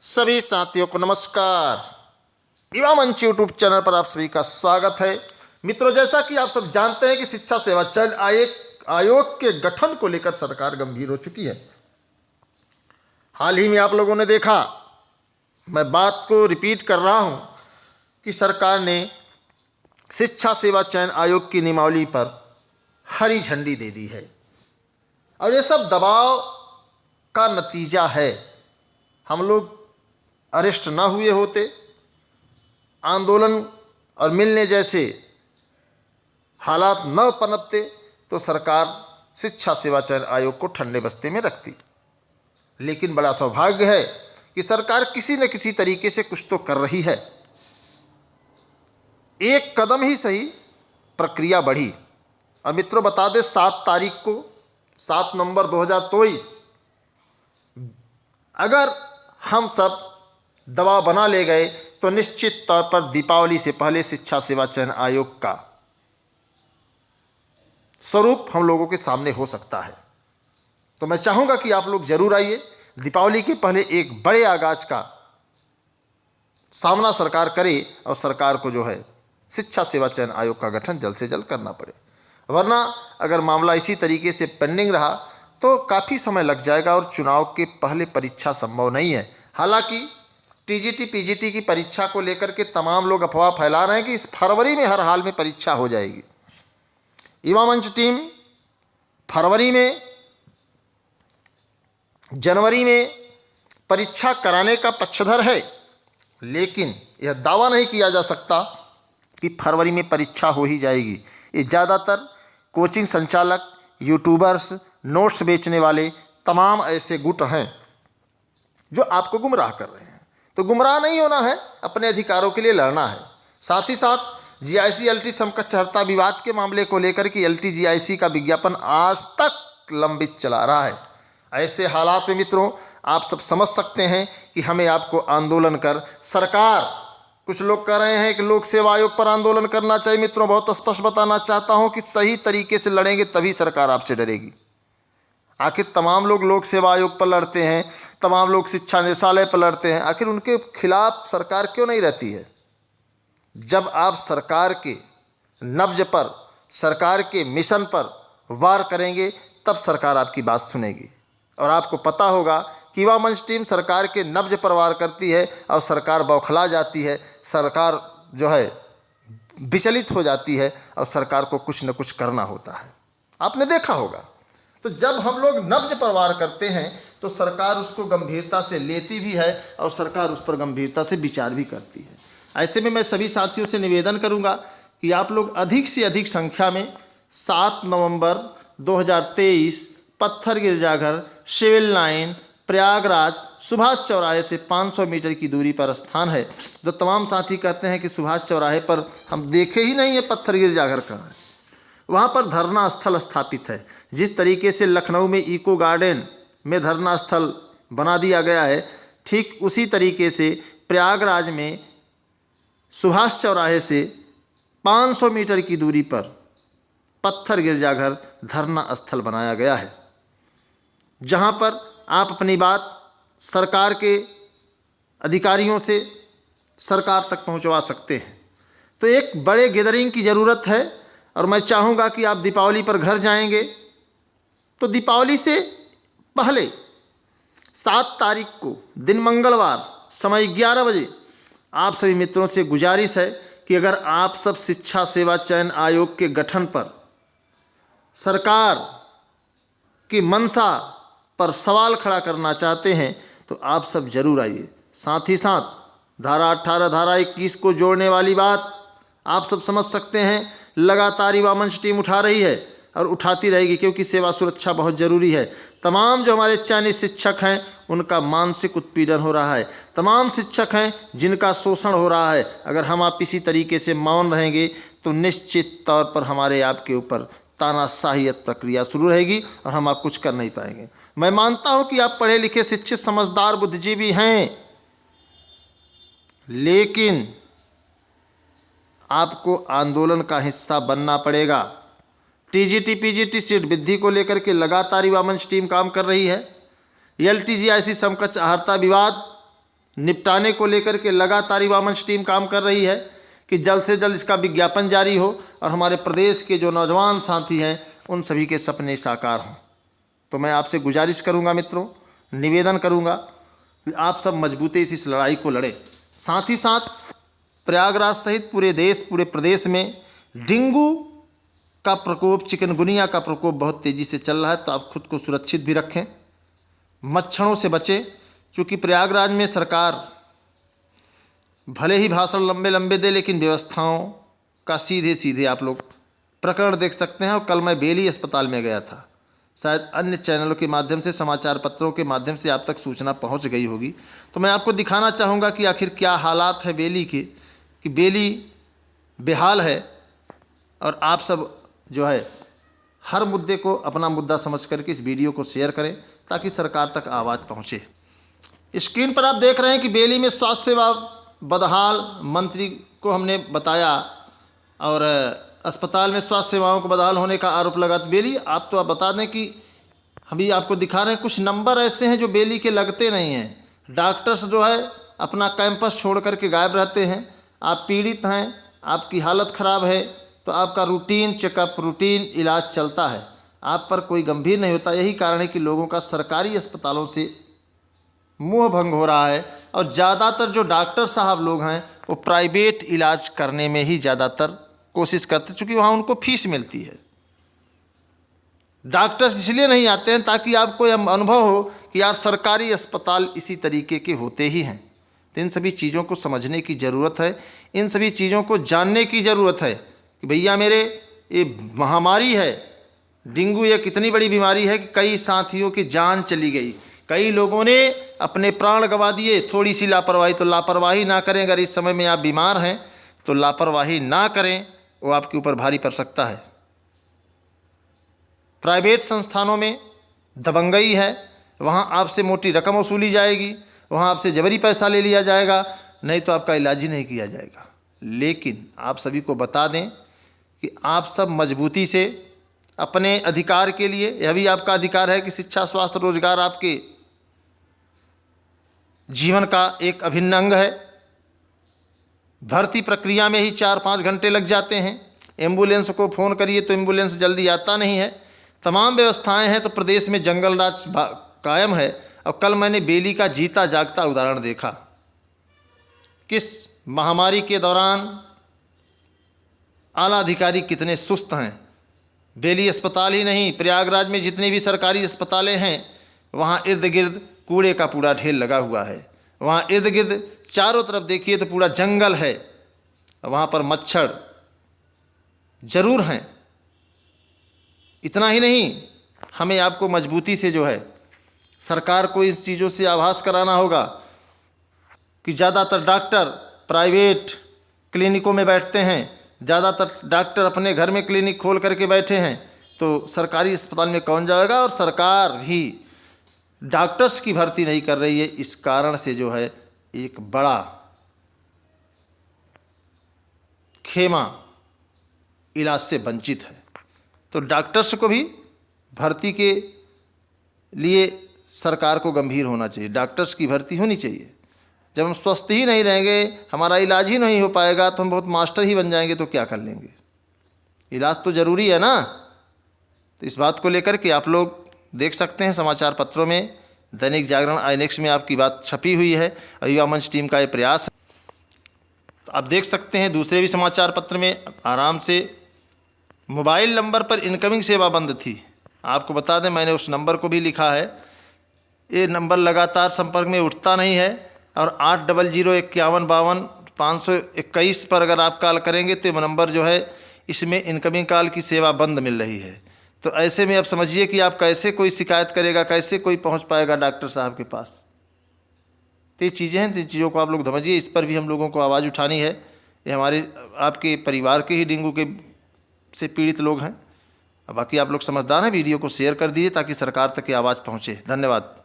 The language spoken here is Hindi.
सभी साथियों को नमस्कार। युवा मंच यूट्यूब चैनल पर आप सभी का स्वागत है। मित्रों, जैसा कि आप सब जानते हैं कि शिक्षा सेवा चयन आयोग के गठन को लेकर सरकार गंभीर हो चुकी है। हाल ही में आप लोगों ने देखा, मैं बात को रिपीट कर रहा हूं कि सरकार ने शिक्षा सेवा चयन आयोग की नियमावली पर हरी झंडी दे दी है और ये सब दबाव का नतीजा है। हम लोग अरेस्ट ना हुए होते, आंदोलन और मिलने जैसे हालात न पनपते तो सरकार शिक्षा सेवा चयन आयोग को ठंडे बस्ते में रखती। लेकिन बड़ा सौभाग्य है कि सरकार किसी न किसी तरीके से कुछ तो कर रही है। एक कदम ही सही, प्रक्रिया बढ़ी। और मित्रों, बता दें 7 नवंबर 2023 अगर हम सब दबाव बना ले गए तो निश्चित तौर पर दीपावली से पहले शिक्षा सेवा चयन आयोग का स्वरूप हम लोगों के सामने हो सकता है। तो मैं चाहूंगा कि आप लोग जरूर आइए। दीपावली के पहले एक बड़े आगाज का सामना सरकार करे और सरकार को जो है शिक्षा सेवा चयन आयोग का गठन जल्द से जल्द करना पड़े। वरना अगर मामला इसी तरीके से पेंडिंग रहा तो काफ़ी समय लग जाएगा और चुनाव के पहले परीक्षा संभव नहीं है। हालांकि टीजीटी पीजीटी की परीक्षा को लेकर के तमाम लोग अफवाह फैला रहे हैं कि इस फरवरी में हर हाल में परीक्षा हो जाएगी। युवा मंच टीम फरवरी में, जनवरी में परीक्षा कराने का पक्षधर है, लेकिन यह दावा नहीं किया जा सकता कि फरवरी में परीक्षा हो ही जाएगी। ये ज़्यादातर कोचिंग संचालक, यूट्यूबर्स, नोट्स बेचने वाले तमाम ऐसे गुट हैं जो आपको गुमराह कर रहे हैं। तो गुमराह नहीं होना है, अपने अधिकारों के लिए लड़ना है। साथ ही साथ जीआईसी एलटी समकक्षता विवाद के मामले को लेकर के एलटी जीआईसी का विज्ञापन आज तक लंबित चला रहा है। ऐसे हालात में मित्रों, आप सब समझ सकते हैं कि हमें आपको आंदोलन कर सरकार, कुछ लोग कह रहे हैं कि लोक सेवा आयोग पर आंदोलन करना चाहिए। मित्रों, बहुत स्पष्ट बताना चाहता हूं कि सही तरीके से लड़ेंगे तभी सरकार आपसे डरेगी। आखिर तमाम लोग लोक सेवा आयोग पर लड़ते हैं, तमाम लोग शिक्षा निदेशालय पर लड़ते हैं, आखिर उनके खिलाफ सरकार क्यों नहीं रहती है? जब आप सरकार के नब्ज पर, सरकार के मिशन पर वार करेंगे तब सरकार आपकी बात सुनेगी। और आपको पता होगा कि युवा मंच टीम सरकार के नब्ज पर वार करती है और सरकार बौखला जाती है, सरकार जो है विचलित हो जाती है और सरकार को कुछ न कुछ करना होता है। आपने देखा होगा। तो जब हम लोग नब्ज पर वार करते हैं तो सरकार उसको गंभीरता से लेती भी है और सरकार उस पर गंभीरता से विचार भी करती है। ऐसे में मैं सभी साथियों से निवेदन करूंगा कि आप लोग अधिक से अधिक संख्या में 7 नवंबर 2023 पत्थर गिरजाघर, सिविल लाइन, प्रयागराज, सुभाष चौराहे से 500 मीटर की दूरी पर स्थान है। जो तमाम साथी कहते हैं कि सुभाष चौराहे पर हम देखे ही नहीं है पत्थर गिरजाघर कहाँ है, वहाँ पर धरना स्थल स्थापित है। जिस तरीके से लखनऊ में इको गार्डन में धरना स्थल बना दिया गया है, ठीक उसी तरीके से प्रयागराज में सुभाष चौराहे से 500 मीटर की दूरी पर पत्थर गिरजाघर धरना स्थल बनाया गया है, जहाँ पर आप अपनी बात सरकार के अधिकारियों से सरकार तक पहुँचवा सकते हैं। तो एक बड़े गैदरिंग की ज़रूरत है और मैं चाहूँगा कि आप दीपावली पर घर जाएंगे तो दीपावली से पहले 7 तारीख को दिन मंगलवार समय 11 बजे आप सभी मित्रों से गुजारिश है कि अगर आप सब शिक्षा सेवा चयन आयोग के गठन पर सरकार की मंशा पर सवाल खड़ा करना चाहते हैं तो आप सब जरूर आइए। साथ ही साथ धारा 18, धारा 21 को जोड़ने वाली बात आप सब समझ सकते हैं, लगातार युवा मंच टीम उठा रही है और उठाती रहेगी, क्योंकि सेवा सुरक्षा बहुत ज़रूरी है। तमाम जो हमारे चयनित शिक्षक हैं उनका मानसिक उत्पीड़न हो रहा है, तमाम शिक्षक हैं जिनका शोषण हो रहा है। अगर हम आप इसी तरीके से मौन रहेंगे तो निश्चित तौर पर हमारे आपके ऊपर तानाशाहियत प्रक्रिया शुरू रहेगी और हम आप कुछ कर नहीं पाएंगे। मैं मानता हूँ कि आप पढ़े लिखे, शिक्षित, समझदार, बुद्धिजीवी हैं, लेकिन आपको आंदोलन का हिस्सा बनना पड़ेगा। टीजीटी पीजीटी सीट वृद्धि को लेकर के लगातार युवा मंच टीम काम कर रही है। एलटीजीआईसी समकक्ष आहर्ता विवाद निपटाने को लेकर के लगातार युवा मंच टीम काम कर रही है कि जल्द से जल्द इसका विज्ञापन जारी हो और हमारे प्रदेश के जो नौजवान साथी हैं उन सभी के सपने साकार हों। तो मैं आपसे गुजारिश करूंगा मित्रों, निवेदन करूंगा कि आप सब मजबूती से इस लड़ाई को लड़ें। साथ ही साथ प्रयागराज सहित पूरे देश, पूरे प्रदेश में डेंगू का प्रकोप, चिकनगुनिया का प्रकोप बहुत तेज़ी से चल रहा है। तो आप खुद को सुरक्षित भी रखें, मच्छरों से बचें। क्योंकि प्रयागराज में सरकार भले ही भाषण लंबे लंबे दे, लेकिन व्यवस्थाओं का सीधे सीधे आप लोग प्रकरण देख सकते हैं। और कल मैं बेली अस्पताल में गया था, शायद अन्य चैनलों के माध्यम से, समाचार पत्रों के माध्यम से आप तक सूचना पहुंच गई होगी। तो मैं आपको दिखाना चाहूँगा कि आखिर क्या हालात है बेली के, कि बेली बेहाल है। और आप सब जो है हर मुद्दे को अपना मुद्दा समझ करके इस वीडियो को शेयर करें ताकि सरकार तक आवाज़ पहुँचे। स्क्रीन पर आप देख रहे हैं कि बेली में स्वास्थ्य सेवा बदहाल, मंत्री को हमने बताया और अस्पताल में स्वास्थ्य सेवाओं को बदहाल होने का आरोप लगा। तो बेली आप तो आप बता दें कि अभी आपको दिखा रहे हैं कुछ नंबर ऐसे हैं जो बेली के लगते नहीं हैं। डॉक्टर्स जो है अपना कैंपस छोड़ करके गायब रहते हैं। आप पीड़ित हैं, आपकी हालत ख़राब है, तो आपका रूटीन चेकअप, रूटीन इलाज चलता है, आप पर कोई गंभीर नहीं होता। यही कारण है कि लोगों का सरकारी अस्पतालों से मोह भंग हो रहा है और ज़्यादातर जो डॉक्टर साहब लोग हैं वो प्राइवेट इलाज करने में ही ज़्यादातर कोशिश करते, चूँकि वहाँ उनको फीस मिलती है। डॉक्टर्स इसलिए नहीं आते हैं ताकि आपको यह अनुभव हो कि यार सरकारी अस्पताल इसी तरीके के होते ही हैं। तो इन सभी चीज़ों को समझने की ज़रूरत है, इन सभी चीज़ों को जानने की ज़रूरत है कि भैया मेरे ये महामारी है, डेंगू एक इतनी बड़ी बीमारी है कि कई साथियों की जान चली गई, कई लोगों ने अपने प्राण गंवा दिए। थोड़ी सी लापरवाही, तो लापरवाही ना करें। अगर इस समय में आप बीमार हैं तो लापरवाही ना करें, वो आपके ऊपर भारी पड़ सकता है। प्राइवेट संस्थानों में दबंगई है, वहाँ आपसे मोटी रकम वसूली जाएगी, वहाँ आपसे जबरी पैसा ले लिया जाएगा, नहीं तो आपका इलाज ही नहीं किया जाएगा। लेकिन आप सभी को बता दें कि आप सब मजबूती से अपने अधिकार के लिए, यह भी आपका अधिकार है कि शिक्षा, स्वास्थ्य, रोजगार आपके जीवन का एक अभिन्न अंग है। भर्ती प्रक्रिया में ही 4-5 घंटे लग जाते हैं। एम्बुलेंस को फ़ोन करिए तो एम्बुलेंस जल्दी आता नहीं है। तमाम व्यवस्थाएं हैं, तो प्रदेश में जंगल राज कायम है। और कल मैंने बेली का जीता जागता उदाहरण देखा। किस महामारी के दौरान आला अधिकारी कितने सुस्त हैं। बेली अस्पताल ही नहीं, प्रयागराज में जितने भी सरकारी अस्पतालें हैं वहाँ इर्द गिर्द कूड़े का पूरा ढेर लगा हुआ है। वहाँ इर्द गिर्द चारों तरफ देखिए तो पूरा जंगल है, वहाँ पर मच्छर जरूर हैं। इतना ही नहीं, हमें आपको मजबूती से जो है सरकार को इस चीज़ों से आभास कराना होगा कि ज़्यादातर डॉक्टर प्राइवेट क्लिनिकों में बैठते हैं, ज़्यादातर डॉक्टर अपने घर में क्लिनिक खोल करके बैठे हैं, तो सरकारी अस्पताल में कौन जाएगा। और सरकार भी डॉक्टर्स की भर्ती नहीं कर रही है। इस कारण से जो है एक बड़ा खेमा इलाज से वंचित है। तो डॉक्टर्स को भी भर्ती के लिए सरकार को गंभीर होना चाहिए। डॉक्टर्स की भर्ती होनी चाहिए। जब हम स्वस्थ ही नहीं रहेंगे, हमारा इलाज ही नहीं हो पाएगा, तो हम बहुत मास्टर ही बन जाएंगे तो क्या कर लेंगे। इलाज तो ज़रूरी है ना। तो इस बात को लेकर के आप लोग देख सकते हैं समाचार पत्रों में, दैनिक जागरण, आईनेक्स में आपकी बात छपी हुई है और युवा मंच टीम का ये प्रयास है। तो आप देख सकते हैं दूसरे भी समाचार पत्र में आराम से मोबाइल नंबर पर इनकमिंग सेवा बंद थी। आपको बता दें, मैंने उस नंबर को भी लिखा है। ये नंबर लगातार संपर्क में उठता नहीं है और 800-5152-521 पर अगर आप कॉल करेंगे तो नंबर जो है इसमें इनकमिंग कॉल की सेवा बंद मिल रही है। तो ऐसे में आप समझिए कि आप कैसे कोई शिकायत करेगा, कैसे कोई पहुंच पाएगा डॉक्टर साहब के पास। तो ये चीज़ें हैं, जिन चीज़ों को आप लोग समझिए। इस पर भी हम लोगों को आवाज़ उठानी है। ये हमारे आपके परिवार के ही डेंगू के से पीड़ित लोग हैं। बाकी आप लोग समझदार हैं, वीडियो को शेयर कर दीजिए ताकि सरकार तक ये आवाज़ पहुँचे। धन्यवाद।